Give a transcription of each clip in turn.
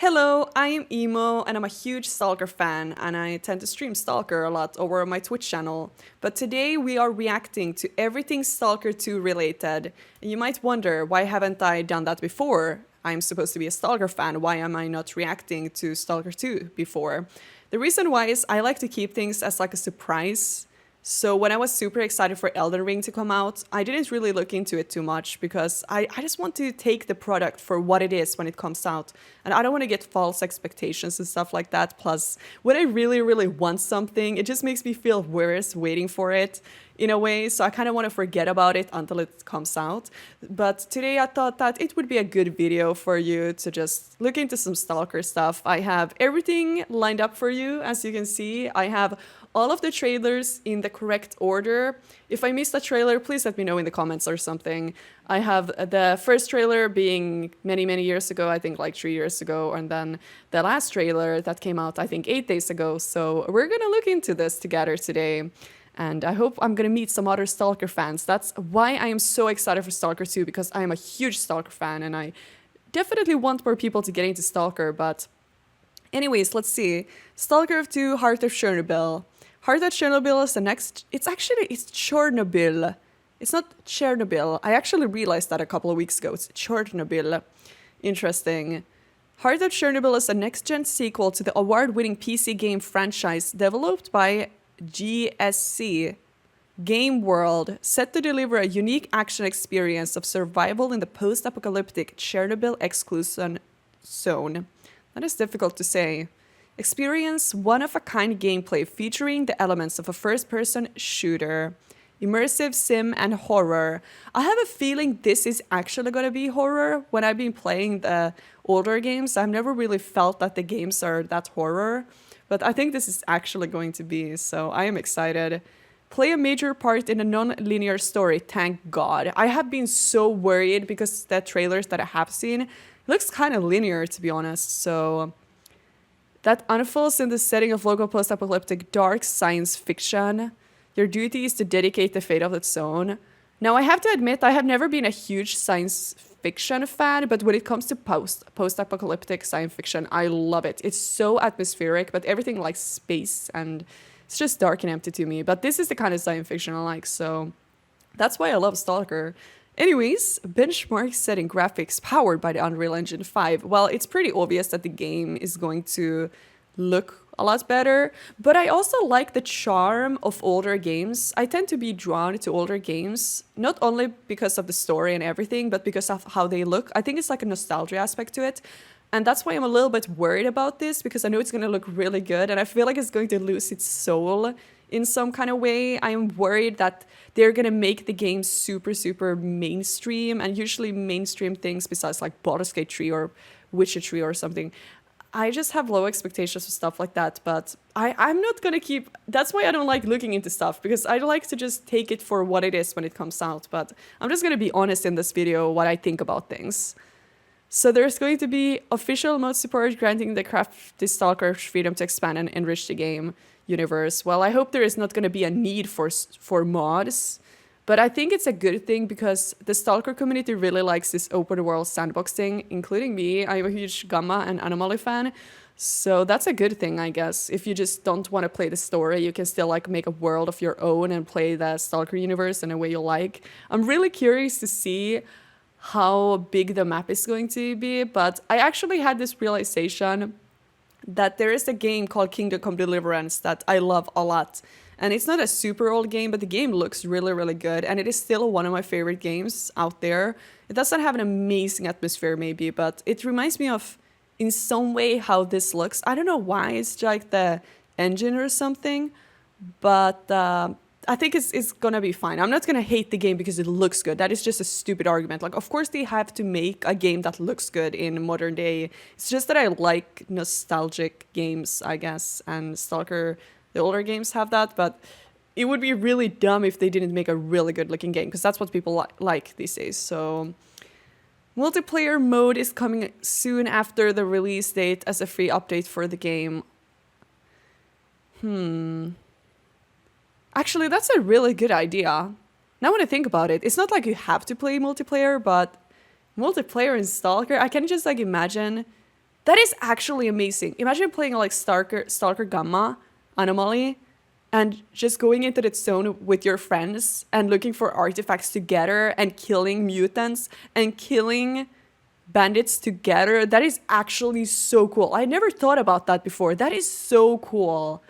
Hello, I am Emo and I'm a huge Stalker fan and I tend to stream Stalker a lot over my Twitch channel. But today we are reacting to everything Stalker 2 related. And you might wonder, why haven't I done that before? I'm supposed to be a Stalker fan, why am I not reacting to Stalker 2 before? The reason why is I like to keep things as like a surprise. So when I was super excited for Elden Ring to come out, I didn't really look into it too much because I just want to take the product for what it is when it comes out. And I don't want to get false expectations and stuff like that. Plus, when I really, really want something, it just makes me feel worse waiting for it in a way. So I kind of want to forget about it until it comes out. But today I thought that it would be a good video for you to just look into some Stalker stuff. I have everything lined up for you, as you can see. I have all of the trailers in the correct order. If I missed a trailer, please let me know in the comments or something. I have the first trailer being many, many years ago, I think like 3 years ago, and then the last trailer that came out, I think 8 days ago. So we're gonna look into this together today. And I hope I'm gonna meet some other Stalker fans. That's why I am so excited for Stalker 2, because I am a huge Stalker fan and I definitely want more people to get into Stalker. But anyways, let's see. Stalker 2, Heart of Chernobyl. Heart of Chernobyl is the next... It's Chornobyl. It's not Chernobyl. I actually realized that a couple of weeks ago. It's Chornobyl. Interesting. Heart of Chernobyl is a next-gen sequel to the award-winning PC game franchise developed by GSC Game World, set to deliver a unique action experience of survival in the post-apocalyptic Chernobyl exclusion zone. That is difficult to say. Experience one-of-a-kind gameplay featuring the elements of a first-person shooter, immersive sim, and horror. I have a feeling this is actually going to be horror. When I've been playing the older games, I've never really felt that the games are that horror. But I think this is actually going to be, so I am excited. Play a major part in a non-linear story, thank God. I have been so worried because the trailers that I have seen looks kind of linear, to be honest, so... That unfolds in the setting of local post-apocalyptic dark science fiction. Your duty is to dedicate the fate of that zone. Now, I have to admit, I have never been a huge science fiction fan, but when it comes to post-apocalyptic science fiction, I love it. It's so atmospheric, but everything like space, and it's just dark and empty to me. But this is the kind of science fiction I like, so that's why I love Stalker. Anyways, benchmark setting graphics powered by the Unreal Engine 5. Well, it's pretty obvious that the game is going to look a lot better, but I also like the charm of older games. I tend to be drawn to older games, not only because of the story and everything, but because of how they look. I think it's like a nostalgia aspect to it. And that's why I'm a little bit worried about this, because I know it's going to look really good and I feel like it's going to lose its soul in some kind of way. I am worried that they're going to make the game super, super mainstream, and usually mainstream things besides like Baldur's Gate 3 or Witcher 3 or something. I just have low expectations for stuff like that, but I'm not going to keep... That's why I don't like looking into stuff, because I like to just take it for what it is when it comes out. But I'm just going to be honest in this video what I think about things. So there's going to be official mode support granting the crafty Stalker freedom to expand and enrich the game universe. Well, I hope there is not going to be a need for mods, but I think it's a good thing because the Stalker community really likes this open world sandbox thing, including me. I'm a huge Gamma and Anomaly fan, so that's a good thing, I guess. If you just don't want to play the story, you can still like make a world of your own and play the Stalker universe in a way you like. I'm really curious to see how big the map is going to be, but I actually had this realization that there is a game called Kingdom Come Deliverance that I love a lot. And it's not a super old game, but the game looks really, really good. And it is still one of my favorite games out there. It doesn't have an amazing atmosphere maybe, but it reminds me of, in some way, how this looks. I don't know why, it's like the engine or something, but I think it's gonna be fine. I'm not gonna hate the game because it looks good. That is just a stupid argument. Like, of course they have to make a game that looks good in modern day. It's just that I like nostalgic games, I guess, and Stalker, the older games have that, but it would be really dumb if they didn't make a really good looking game, because that's what people like these days. So multiplayer mode is coming soon after the release date as a free update for the game. Actually, that's a really good idea. Now when I think about it, it's not like you have to play multiplayer, but multiplayer in Stalker, I can just like imagine That is actually amazing. Imagine playing like Stalker Gamma Anomaly and just going into the zone with your friends and looking for artifacts together and killing mutants and killing bandits together. That is actually so cool. I never thought about that before. That is so cool.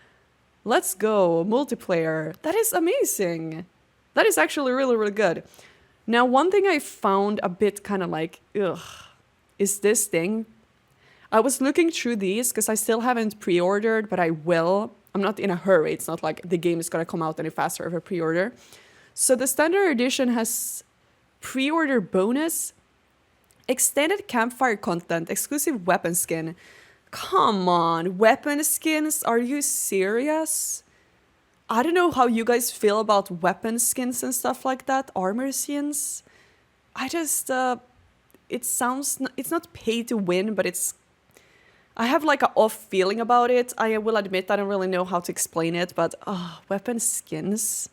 Let's go. Multiplayer. That is amazing. That is actually really, really good. Now, one thing I found a bit kind of like, ugh, is this thing. I was looking through these because I still haven't pre-ordered, but I will. I'm not in a hurry. It's not like the game is going to come out any faster if I pre-order. So the standard edition has pre-order bonus, extended campfire content, exclusive weapon skin. Come on, weapon skins? Are you serious? I don't know how you guys feel about weapon skins and stuff like that, armor skins. I just, it's not pay to win, but I have like an off feeling about it. I will admit I don't really know how to explain it, but weapon skins.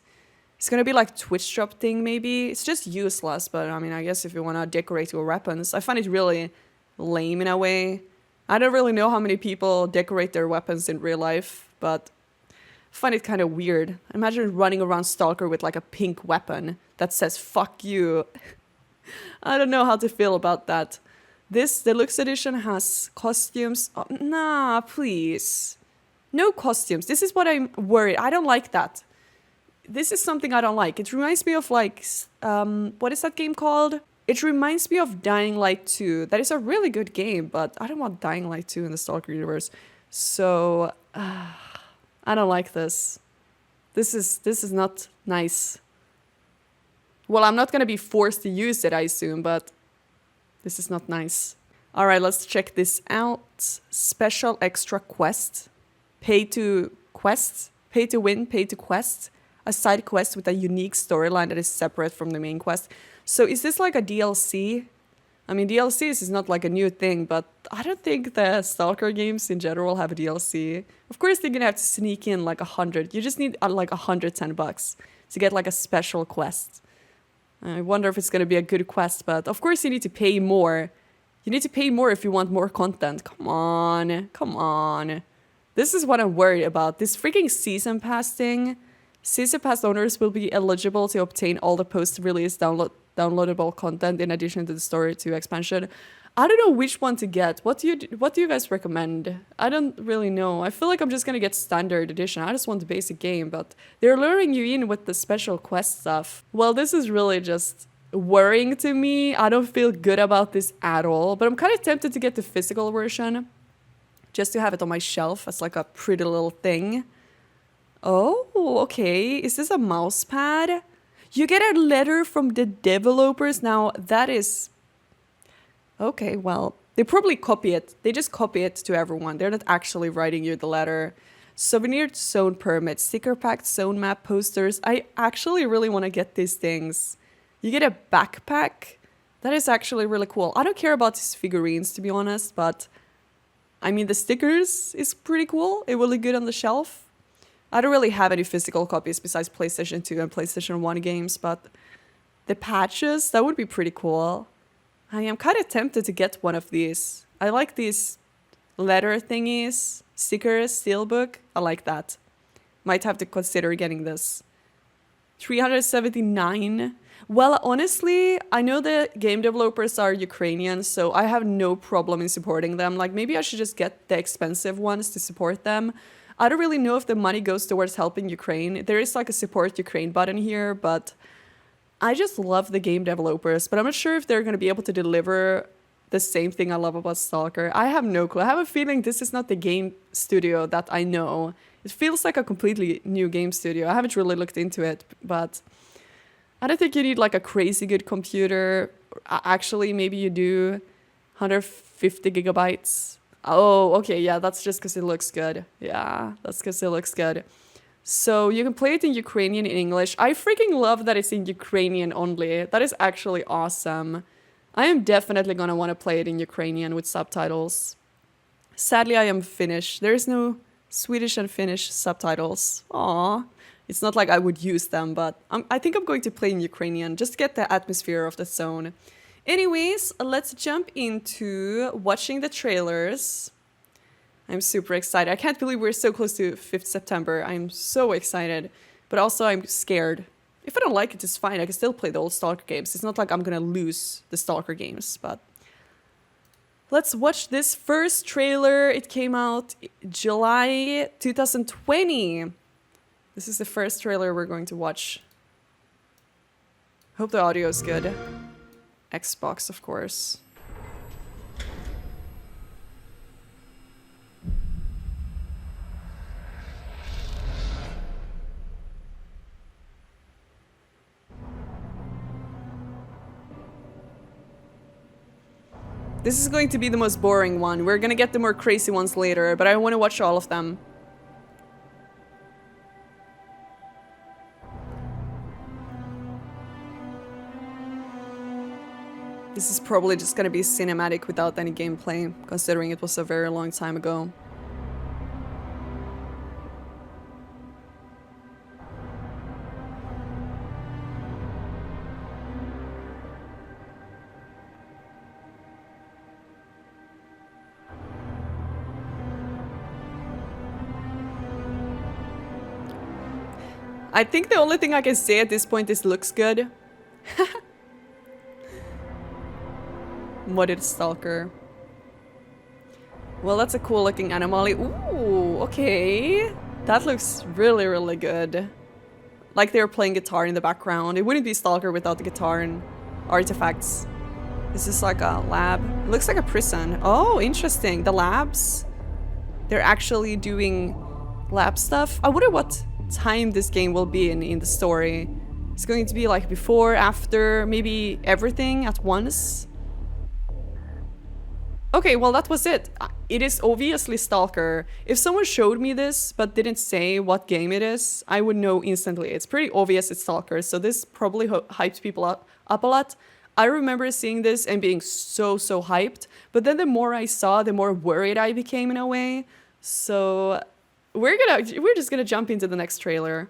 It's gonna be like Twitch drop thing maybe. It's just useless, but I mean, I guess if you wanna decorate your weapons, I find it really lame in a way. I don't really know how many people decorate their weapons in real life, but I find it kind of weird. Imagine running around Stalker with like a pink weapon that says fuck you. I don't know how to feel about that. This deluxe edition has costumes. Oh, nah, please. No costumes. This is what I'm worried. I don't like that. This is something I don't like. It reminds me of like, what is that game called? It reminds me of Dying Light 2. That is a really good game, but I don't want Dying Light 2 in the Stalker universe. So, I don't like this. This is not nice. Well, I'm not gonna be forced to use it, I assume, but this is not nice. All right, let's check this out. Special extra quest. Pay to win, pay to quest. A side quest with a unique storyline that is separate from the main quest. So is this like a DLC? I mean, DLCs is not like a new thing, but I don't think the Stalker games in general have a DLC. Of course, they're gonna have to sneak in like 100. You just need like $110 to get like a special quest. I wonder if it's gonna be a good quest, but of course you need to pay more. You need to pay more if you want more content. Come on, come on. This is what I'm worried about. This freaking season pass thing. Season pass owners will be eligible to obtain all the post-release downloadable content in addition to the Story 2 expansion. I don't know which one to get. What do you guys recommend? I don't really know. I feel like I'm just gonna get standard edition. I just want the basic game, but they're luring you in with the special quest stuff. Well, this is really just worrying to me. I don't feel good about this at all, but I'm kind of tempted to get the physical version just to have it on my shelf as like a pretty little thing. Oh, okay. Is this a mouse pad? You get a letter from the developers. Now, that is... Okay, well, they probably copy it. They just copy it to everyone. They're not actually writing you the letter. Souvenir zone permit, sticker pack, zone map, posters. I actually really want to get these things. You get a backpack. That is actually really cool. I don't care about these figurines, to be honest, but... I mean, the stickers is pretty cool. It will look good on the shelf. I don't really have any physical copies besides PlayStation 2 and PlayStation 1 games, but the patches, that would be pretty cool. I am kind of tempted to get one of these. I like these letter thingies, stickers, steelbook. I like that. Might have to consider getting this. 379. Well, honestly, I know the game developers are Ukrainian, so I have no problem in supporting them. Like, maybe I should just get the expensive ones to support them. I don't really know if the money goes towards helping Ukraine. There is like a support Ukraine button here, but I just love the game developers. But I'm not sure if they're going to be able to deliver the same thing I love about Stalker. I have no clue. I have a feeling this is not the game studio that I know. It feels like a completely new game studio. I haven't really looked into it, but I don't think you need like a crazy good computer. Actually, maybe you do. 150 gigabytes. Oh, okay, yeah, that's just because it looks good. Yeah, that's because it looks good. So you can play it in Ukrainian and English. I freaking love that it's in Ukrainian only. That is actually awesome. I am definitely gonna want to play it in Ukrainian with subtitles. Sadly, I am Finnish. There is no Swedish and Finnish subtitles. Aww. It's not like I would use them, but I think I'm going to play in Ukrainian just to get the atmosphere of the zone. Anyways, let's jump into watching the trailers. I'm super excited. I can't believe we're so close to 5th September. I'm so excited. But also I'm scared. If I don't like it, it's fine. I can still play the old Stalker games. It's not like I'm gonna lose the Stalker games, but... Let's watch this first trailer. It came out July 2020. This is the first trailer we're going to watch. Hope the audio is good. Xbox, of course. This is going to be the most boring one. We're gonna get the more crazy ones later, but I want to watch all of them. This is probably just gonna be cinematic without any gameplay, considering it was a very long time ago. I think the only thing I can say at this point is looks good. Modded Stalker. Well, that's a cool looking anomaly. Ooh, okay. That looks really, really good. Like they were playing guitar in the background. It wouldn't be Stalker without the guitar and artifacts. This is like a lab. It looks like a prison. Oh, interesting. The labs. They're actually doing lab stuff. I wonder what time this game will be in the story. It's going to be like before, after, maybe everything at once. Okay, well that was it. It is obviously Stalker. If someone showed me this but didn't say what game it is, I would know instantly. It's pretty obvious it's Stalker, so this probably hyped people up a lot. I remember seeing this and being so hyped, but then the more I saw, the more worried I became in a way. So we're just gonna jump into the next trailer.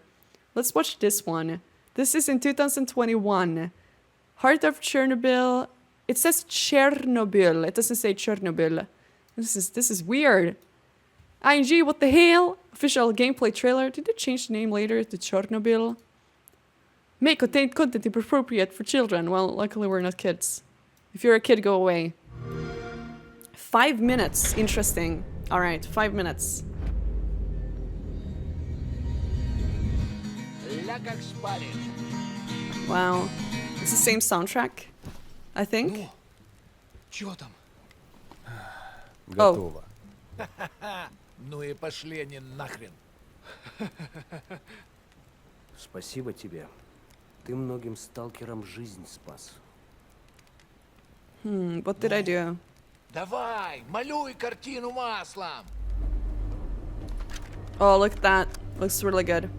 Let's watch this one. This is in 2021. Heart of Chernobyl. It says Chernobyl. It doesn't say Chernobyl. This is weird. ING, what the hell? Official gameplay trailer. Did they change the name later to Chornobyl? May contain content inappropriate for children. Well, luckily we're not kids. If you're a kid, go away. 5 minutes. Interesting. Alright, 5 minutes. Wow. It's the same soundtrack, I think. Чё там? Готово. Ну и пошли они нахрен. Спасибо тебе. Ты многим сталкерам жизнь спас. What did I do? Давай, малюй картину маслом. Oh, look at that. Looks really good.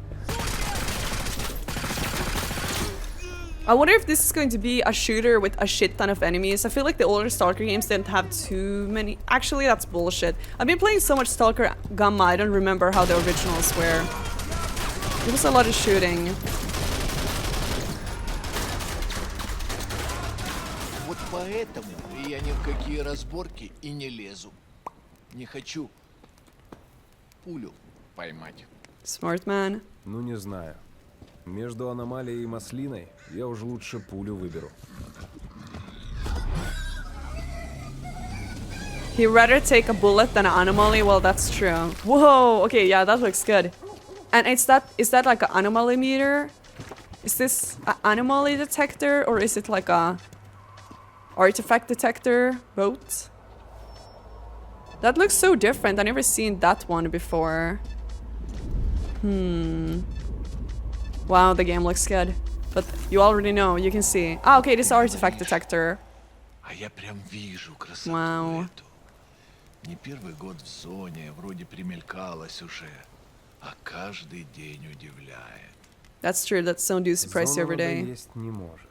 I wonder if this is going to be a shooter with a shit ton of enemies. I feel like the older Stalker games didn't have too many. Actually, that's bullshit. I've been playing so much Stalker Gamma, I don't remember how the originals were. It was a lot of shooting. Вот поэтому я ни в какие разборки и не лезу. Не хочу пулю поймать. Smart man. Ну не знаю. Между аномалией и маслиной я уже лучше пулю выберу. He'd rather take a bullet than an anomaly. Well, that's true. Whoa. Okay, yeah, that looks good. And is that like an anomaly meter? Is this an anomaly detector or is it like a artifact detector? Both. That looks so different. I've never seen that one before. Wow, the game looks good. But you already know, you can see. Ah, okay, this artifact detector. А я прям вижу красоту Вау. эту. Не первый год в зоне, вроде примелькалась уже, а каждый день удивляет. That's true, that zone do surprise you every Зона day. есть не может.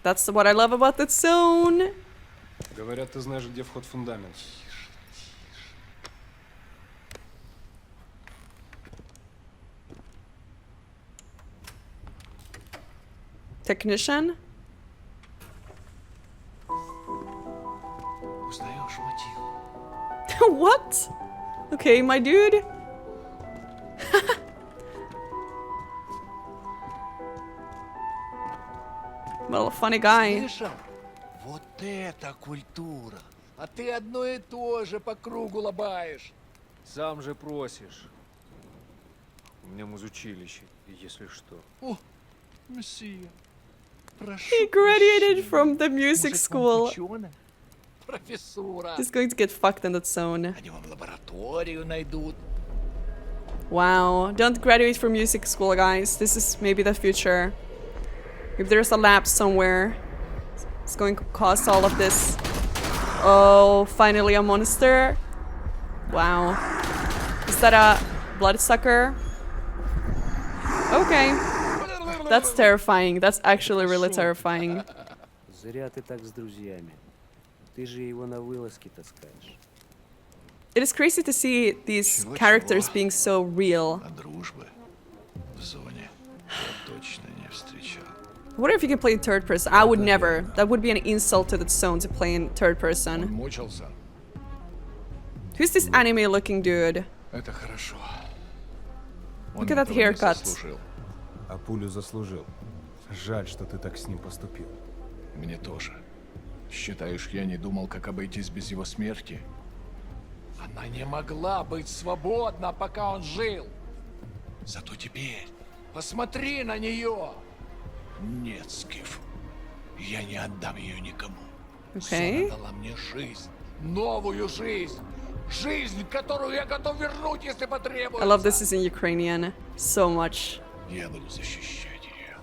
That's what I love about that zone. Говорят, ты знаешь, где вход в фундамент. Technician? What? Okay, my dude. Well, funny guy. Слышал? Вот это культура. А ты одно и то же по кругу лобаешь. Сам же просишь. У меня музучилище, если что. О, месье. Прошу He graduated прощения. from the music Может, вам school. ученый? Профессура. He's going to get fucked in that zone. Они вам лабораторию найдут. Wow. Don't graduate from music school, guys. This is maybe the future. If there's a lab somewhere, it's going to cause all of this. Oh, finally a monster. Wow. Is that a bloodsucker? Okay. That's terrifying. That's actually really terrifying. Зря ты так с друзьями. Ты же его на вылазки таскаешь. It is crazy to see these characters being so real. А дружбы в зоне я точно не встречал. I wonder if you can play in third person. I would never. That would be an insult to the zone to play in third Он person. мучился. Who's this anime looking dude? Это хорошо. Look at that haircut. А пулю заслужил. Жаль, что ты так с ним поступил. Мне тоже. Считаешь, я не думал, как обойтись без его смерти? Она не могла быть свободна, пока он жил. Зато теперь посмотри на нее. Нет, Скиф, я не отдам ее никому. Okay. Зона дала мне жизнь, новую жизнь. Жизнь, которую я готов вернуть, если потребуется. I love this is in Ukrainian so much. Я буду защищать ее.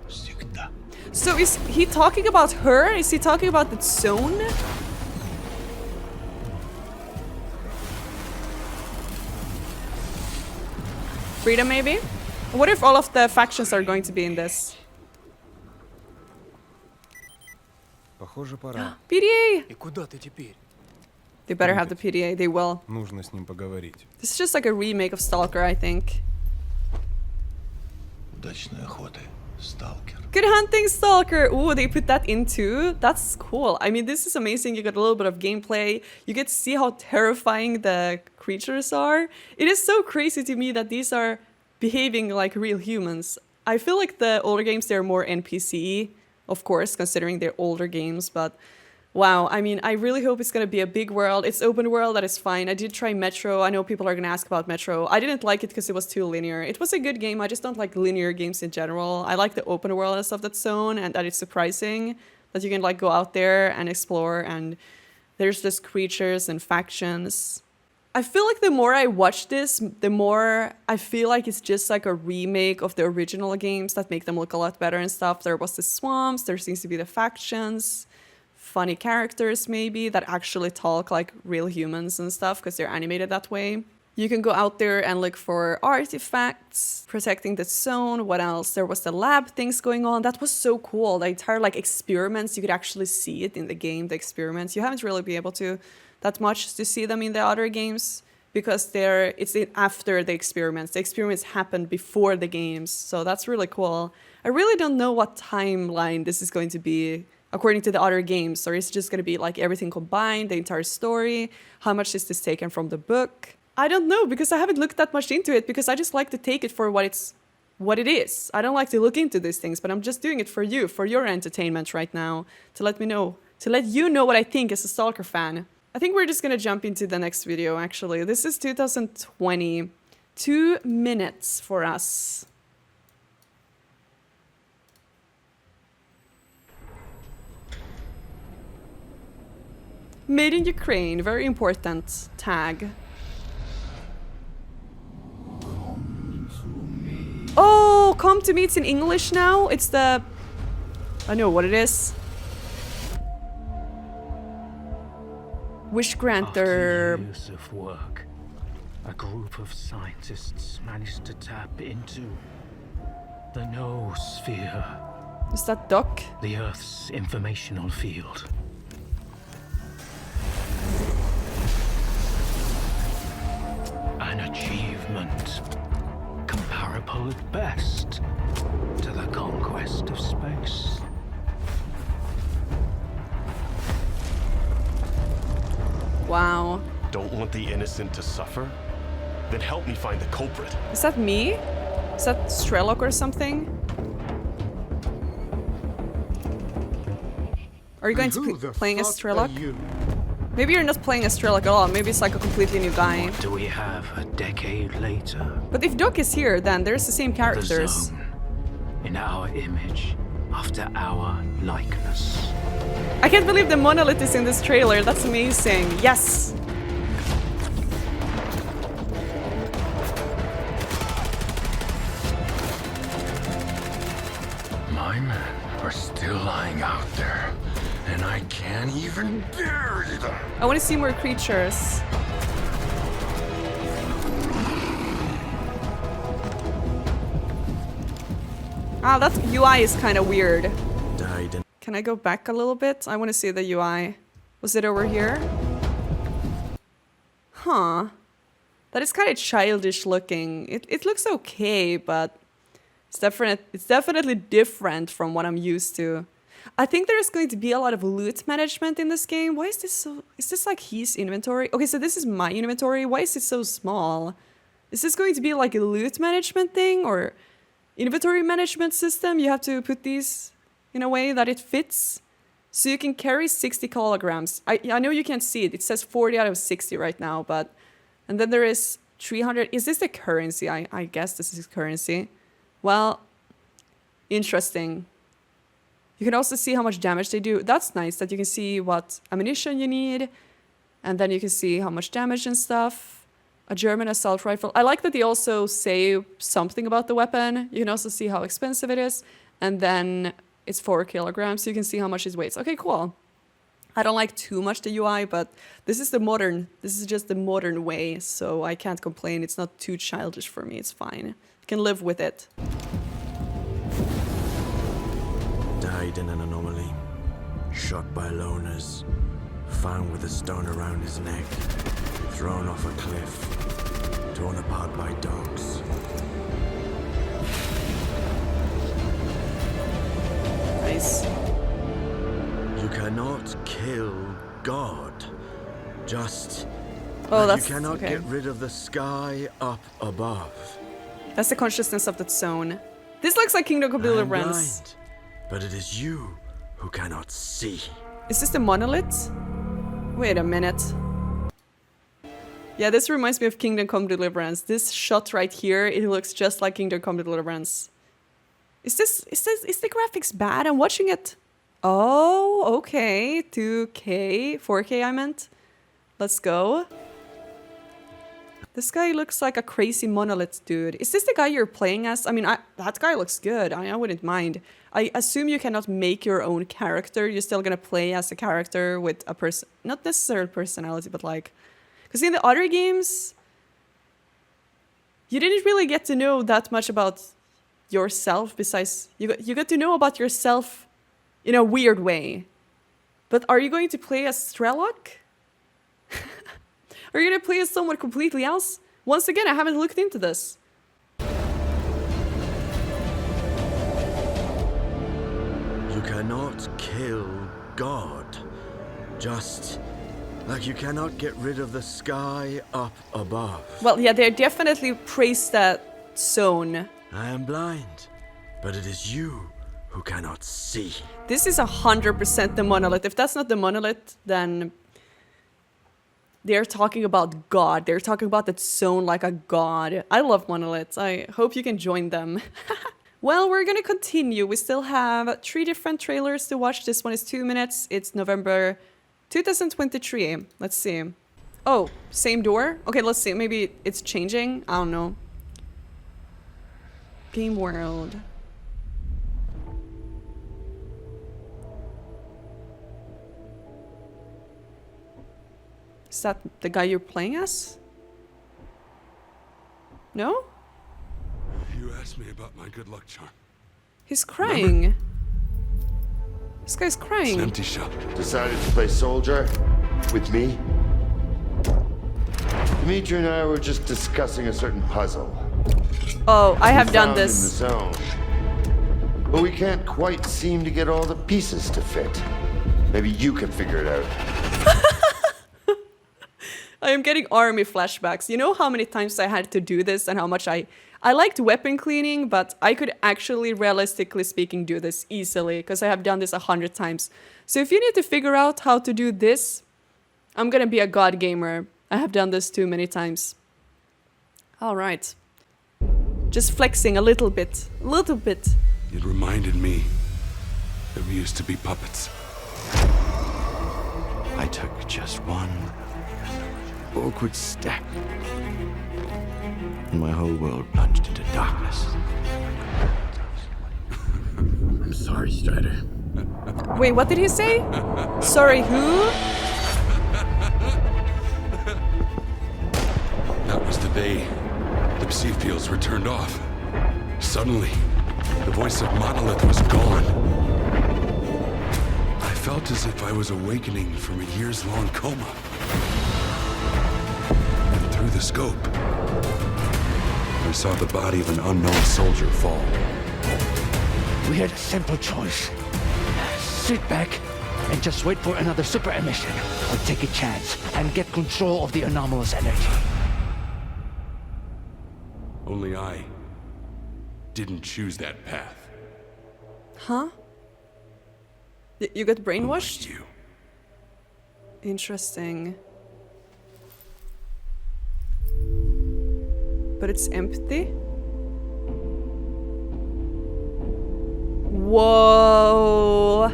Всегда. So is he talking about her? Is he talking about the zone? Freedom, maybe? What if all of the factions are going to be in this? Похоже, пора. PDA! И куда ты теперь? They better have the PDA, they will. Нужно с ним поговорить. This is just like a remake of Stalker, I think. Удачной охоты, Сталкер. Good hunting, Stalker! Ooh, they put that in too? That's cool. I mean, this is amazing. You get a little bit of gameplay. You get to see how terrifying the creatures are. It is so crazy to me that these are behaving like real humans. I feel like the older games, they're more NPC, of course, considering they're older games, but wow, I mean, I really hope it's gonna be a big world. It's open world, that is fine. I did try Metro. I know people are gonna ask about Metro. I didn't like it because it was too linear. It was a good game. I just don't like linear games in general. I like the open world of that zone, and that it's surprising that you can like go out there and explore, and there's just creatures and factions. I feel like the more I watch this, the more I feel like it's just like a remake of the original games that make them look a lot better and stuff. There was the swamps, there seems to be the factions, funny characters maybe that actually talk like real humans and stuff because they're animated that way. You can go out there and look for artifacts, protecting the zone. What else? There was the lab things going on. That was so cool. The entire like experiments, you could actually see it in the game, the experiments. You haven't really been able to that much to see them in the other games because it's after the experiments. The experiments happened before the games, so that's really cool. I really don't know what timeline this is going to be according to the other games, or is it just going to be like everything combined, the entire story? How much is this taken from the book? I don't know because I haven't looked that much into it because I just like to take it for what it is. I don't like to look into these things, but I'm just doing it for you, for your entertainment right now, to let you know what I think as a Stalker fan. I think we're just gonna jump into the next video, actually. This is 2020. 2 minutes for us. Made in Ukraine, very important tag. Oh, come to me, it's in English now? It's the... I know what it is. Wish Granter. After years of work, a group of scientists managed to tap into the noosphere, Is that Doc? the Earth's informational field. An achievement comparable at best to the conquest of space. Wow. Don't want the innocent to suffer? Then help me find the culprit. Is that me? Is that S.T.A.L.K.E.R or something? Are you going to be playing as S.T.A.L.K.E.R? Maybe you're not playing as S.T.A.L.K.E.R at all. Maybe it's like a completely new guy. What do we have a decade later? But if Doc is here, then there's the same The characters. zone. In our image, after our likeness. I can't believe the monolith is in this trailer. That's amazing. Yes. My men are still lying out there, and I can't even bury them. I want to see more creatures. Ah, that UI is kind of weird. Can I go back a little bit? I want to see the UI. Was it over here? Huh. That is kind of childish looking. It looks okay, but it's definitely different from what I'm used to. I think there's going to be a lot of loot management in this game. Why is this so... Is this like his inventory? Okay, so this is my inventory. Why is it so small? Is this going to be like a loot management thing or inventory management system? You have to put these in a way that it fits. So you can carry 60 kilograms. I know you can't see it. It says 40 out of 60 right now, but... And then there is 300... Is this the currency? I guess this is currency. Well, interesting. You can also see how much damage they do. That's nice that you can see what ammunition you need. And then you can see how much damage and stuff. A German assault rifle. I like that they also say something about the weapon. You can also see how expensive it is. And then it's 4 kilograms, so you can see how much it weighs. Okay, cool. I don't like too much the UI, but this is just the modern way, so I can't complain. It's not too childish for me, it's fine. I can live with it. Died in an anomaly. Shot by loners. Found with a stone around his neck. Thrown off a cliff. Torn apart by dogs. Nice. You cannot kill God. Just Oh, like that's you cannot okay. get rid of the sky up above. That's the consciousness of that zone. This looks like Kingdom Come I am Deliverance. blind, but it is you who cannot see. Is this the monolith? Wait a minute. Yeah, this reminds me of Kingdom Come Deliverance. This shot right here, it looks just like Kingdom Come Deliverance. Is the graphics bad? I'm watching it. Oh, okay. 2K, 4K I meant. Let's go. This guy looks like a crazy monolith dude. Is this the guy you're playing as? I mean, that guy looks good. I wouldn't mind. I assume you cannot make your own character. You're still gonna play as a character with a person, not necessarily personality, but like, because in the other games, you didn't really get to know that much about yourself. Besides, you got to know about yourself in a weird way. But are you going to play as S.T.A.L.K.E.R? Are you going to play as someone completely else? Once again, I haven't looked into this. You cannot kill God. Just like you cannot get rid of the sky up above. Well, yeah, they definitely praised that zone. I am blind, but it is you who cannot see. This is 100% the monolith. If that's not the monolith, then they're talking about God. They're talking about that zone like a god. I love monoliths. I hope you can join them. Well, we're gonna continue. We still have 3 different trailers to watch. This one is 2 minutes. It's November 2023. Let's see. Oh, same door? Okay, let's see. Maybe it's changing. I don't know. Game world. Is that the guy you're playing as? No? You asked me about my good luck charm. He's crying. This guy's It's an crying. empty shell. Decided to play soldier with me? Dimitri and I were just discussing a certain puzzle. Oh, I have we done found this. in the zone. But we can't quite seem to get all the pieces to fit. Maybe you can figure it out. I am getting army flashbacks. You know how many times I had to do this and how much I liked weapon cleaning, but I could actually, realistically speaking, do this easily because I have done this 100 times. So if you need to figure out how to do this, I'm gonna be a god gamer. I have done this too many times. All right. Just flexing a little bit. A little bit. It reminded me that we used to be puppets. I took just one awkward step, and my whole world plunged into darkness. I'm sorry, Strider. Wait, what did he say? Sorry, who? That was the day the psi fields were turned off. Suddenly, the voice of Monolith was gone. I felt as if I was awakening from a years-long coma. And through the scope, I saw the body of an unknown soldier fall. We had a simple choice. Sit back and just wait for another super emission, or take a chance and get control of the anomalous energy. Only I didn't choose that path. Huh? You got brainwashed? You. Interesting. But it's empty? Whoa!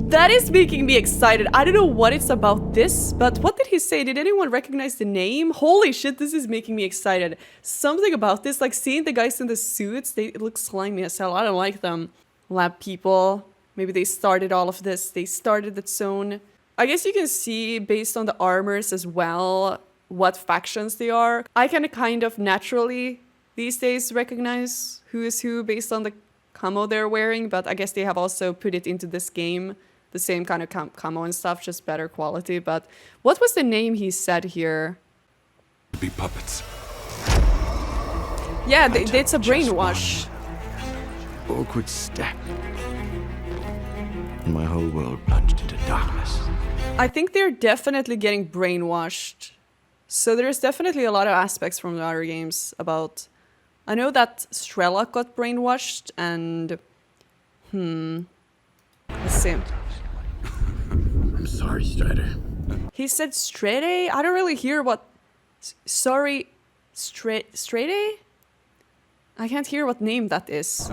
That is making me excited. I don't know what it's about this, but what did he say? Did anyone recognize the name? Holy shit, this is making me excited. Something about this, like seeing the guys in the suits, they look slimy as hell. I don't like them. Lab people. Maybe they started all of this. They started the zone. I guess you can see based on the armors as well what factions they are. I can kind of naturally these days recognize who is who based on the camo they're wearing, but I guess they have also put it into this game. The same kind of camo and stuff, just better quality. But what was the name he said here? Be puppets. Yeah, it's a brainwash. Awkward step, and my whole world plunged into darkness. I think they're definitely getting brainwashed. So there's definitely a lot of aspects from the other games about... I know that S.T.A.L.K.E.R got brainwashed and... Let's see. I'm sorry, Strider. He said S.T.A.L.K.E.R? I don't really hear what... Sorry... S.T.A.L.K.E.R? I can't hear what name that is.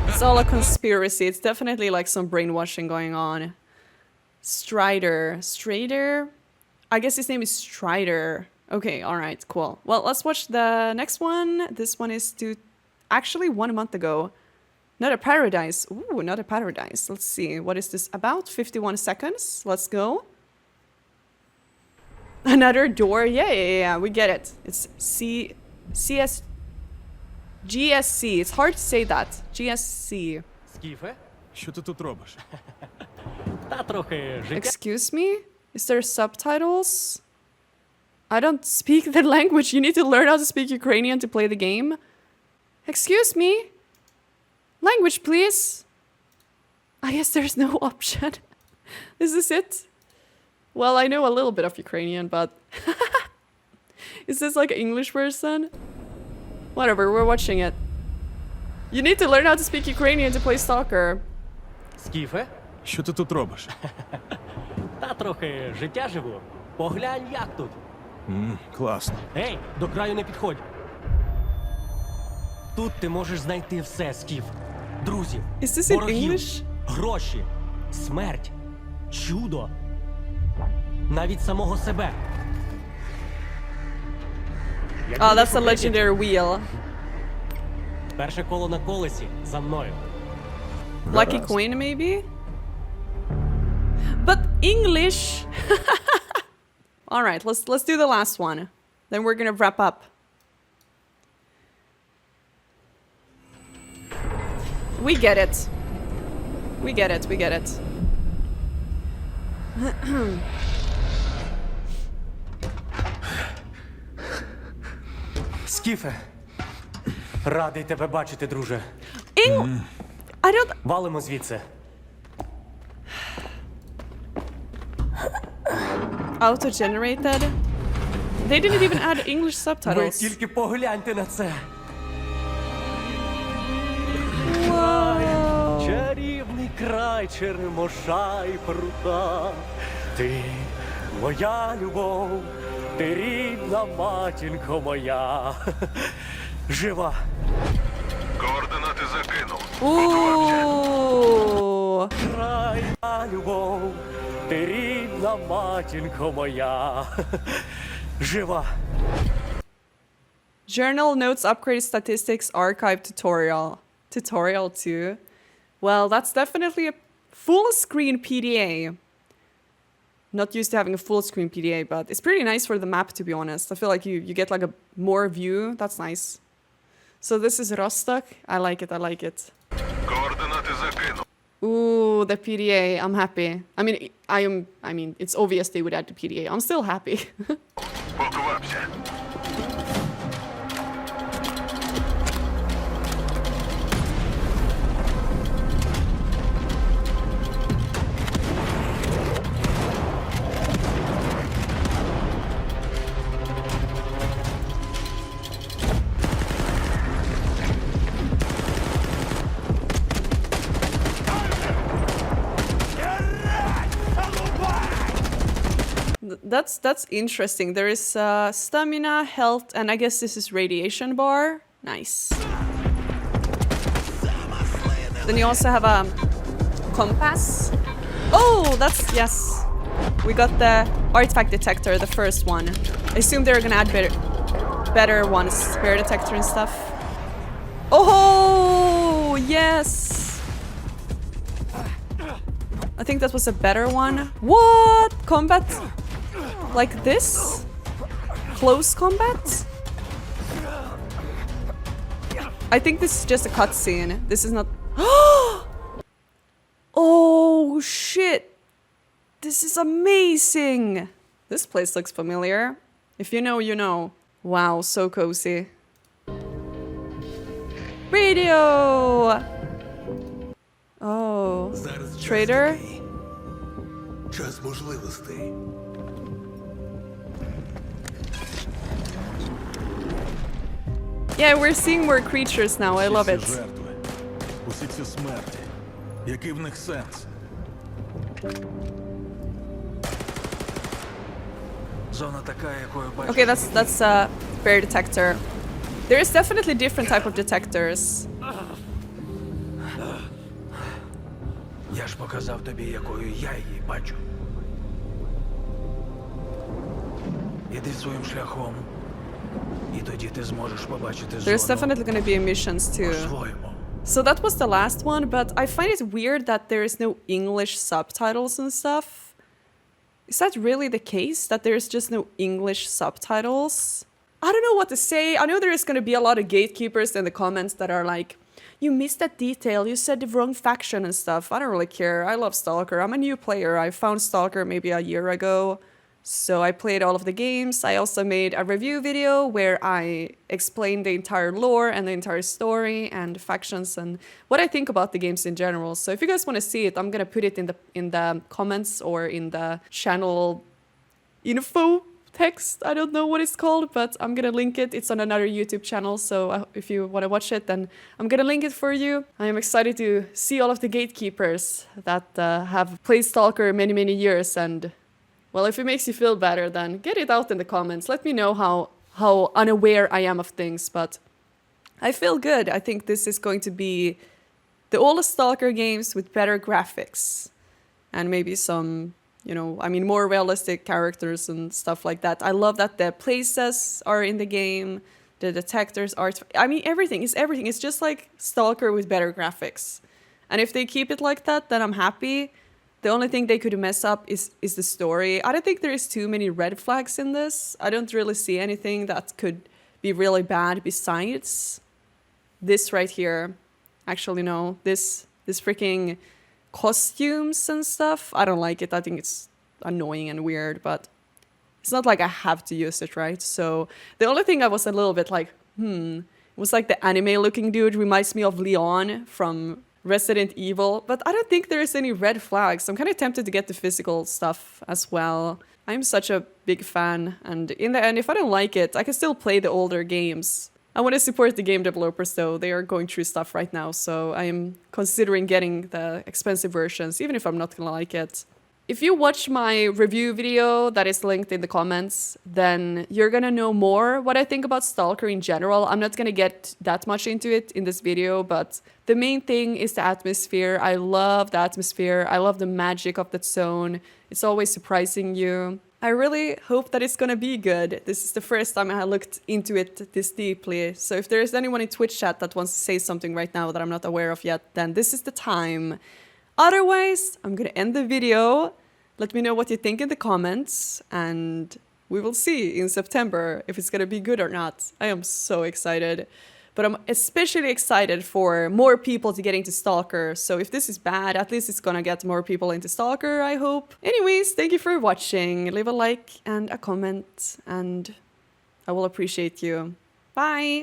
It's all a conspiracy. It's definitely like some brainwashing going on. Strider. Strider? I guess his name is Strider. Okay, alright, cool. Well, let's watch the next one. This one is to actually 1 month ago. Not a Paradise. Ooh, Not a Paradise. Let's see. What is this about? 51 seconds. Let's go. Another door. Yeah. We get it. It's GSC. It's hard to say that. GSC. Скіфе? Що ти тут робиш? Та трохи життя. Excuse me? Is there subtitles? I don't speak the language. You need to learn how to speak Ukrainian to play the game. Excuse me? Language, please. I guess there's no option. Is this it? Well, I know a little bit of Ukrainian, but... Is this like an English version? Whatever, we're watching it. You need to learn how to speak Ukrainian to play Stalker. Скіфе? Що ти тут робиш? Та трохи життя живу. Поглянь, як тут. Класно. Ей, до краю не підходь. Тут ти можеш знайти все, Скіф. Друзів, Is this in ворогів, English? гроші, смерть, чудо. Навіть самого себе. Oh, that's a legendary wheel. Перше коло на колесі за мною. Lucky coin, maybe? But English! Alright, let's do the last one. Then we're gonna wrap up. We get it. We get it, we get it. Скіфе, радий тебе бачити, друже. I don't... Валимо звідси. Auto-generated. They didn't even add English Ви subtitles. тільки погляньте на це. Whoa. Чарівний край Черемоша і прута. Ти моя любов, ти рідна матінко моя. Жива. Координати закинув. Ooh. Край моя любов, ти рідна матінко моя. Жива. Journal notes upgraded statistics archive tutorial. Tutorial 2. Well, that's definitely a full screen PDA. Not used to having a full screen PDA, but it's pretty nice for the map, to be honest. I feel like you get like a more view. That's nice. So this is Rostock. I like it. I like it. Координати закинув. Ooh, the PDA. I'm happy. I mean, it's obvious they would add the PDA. I'm still happy. Поквапся. That's interesting. There is stamina, health, and I guess this is radiation bar. Nice. Then you also have a compass. Oh, that's, yes. We got the artifact detector, the first one. I assume they're gonna add better ones, spare detector and stuff. Oh, yes. I think that was a better one. What? Combat? Like this? Close combat? I think this is just a cutscene. This is not... Oh, shit. This is amazing. This place looks familiar. If you know, you know. Wow, so cozy. Radio! Oh. Trader? Час можливостей. Yeah, we're seeing more creatures now. I love it. Жертви. Усі ці смерті. Який в них сенс? Зона така, якою бачиш. Okay, that's a bear detector. There is definitely different type of detectors. Я ж показав тобі, якою я її бачу. Іди своїм шляхом. І тоді ти зможеш побачити There's зону definitely gonna be emissions too. по-своєму. So that was the last one, but I find it weird that there is no English subtitles and stuff. Is that really the case? That there's just no English subtitles? I don't know what to say. I know there is going to be a lot of gatekeepers in the comments that are like, you missed that detail, you said the wrong faction and stuff. I don't really care. I love Stalker. I'm a new player. I found Stalker maybe a year ago. So I played all of the games. I also made a review video where I explained the entire lore and the entire story and factions and what I think about the games in general. So if you guys want to see it, I'm gonna put it in the comments or in the channel info text. I don't know what it's called, but I'm gonna link it. It's on another YouTube channel, so if you want to watch it, then I'm gonna link it for you. I am excited to see all of the gatekeepers that have played Stalker many years, and well, if it makes you feel better, then get it out in the comments. Let me know how unaware I am of things, but I feel good. I think this is going to be the oldest Stalker games with better graphics and maybe some, you know, I mean, more realistic characters and stuff like that. I love that the places are in the game, the detectors are, I mean, everything is everything. It's just like Stalker with better graphics. And if they keep it like that, then I'm happy. The only thing they could mess up is the story. I don't think there is too many red flags in this. I don't really see anything that could be really bad besides this right here. Actually, no. This freaking costumes and stuff. I don't like it. I think it's annoying and weird, but it's not like I have to use it, right? So the only thing I was a little bit like, it was like the anime looking dude reminds me of Leon from Resident Evil, but I don't think there's any red flags. I'm kind of tempted to get the physical stuff as well. I'm such a big fan, and in the end, if I don't like it, I can still play the older games. I want to support the game developers though. They are going through stuff right now, so I'm considering getting the expensive versions, even if I'm not gonna like it. If you watch my review video that is linked in the comments, then you're gonna know more what I think about Stalker in general. I'm not gonna get that much into it in this video, but the main thing is the atmosphere. I love the atmosphere. I love the magic of that zone. It's always surprising you. I really hope that it's gonna be good. This is the first time I have looked into it this deeply. So if there's anyone in Twitch chat that wants to say something right now that I'm not aware of yet, then this is the time. Otherwise, I'm gonna end the video. Let me know what you think in the comments, and we will see in September if it's gonna be good or not. I am so excited. But I'm especially excited for more people to get into Stalker. So if this is bad, at least it's gonna get more people into Stalker, I hope. Anyways, thank you for watching. Leave a like and a comment, and I will appreciate you. Bye!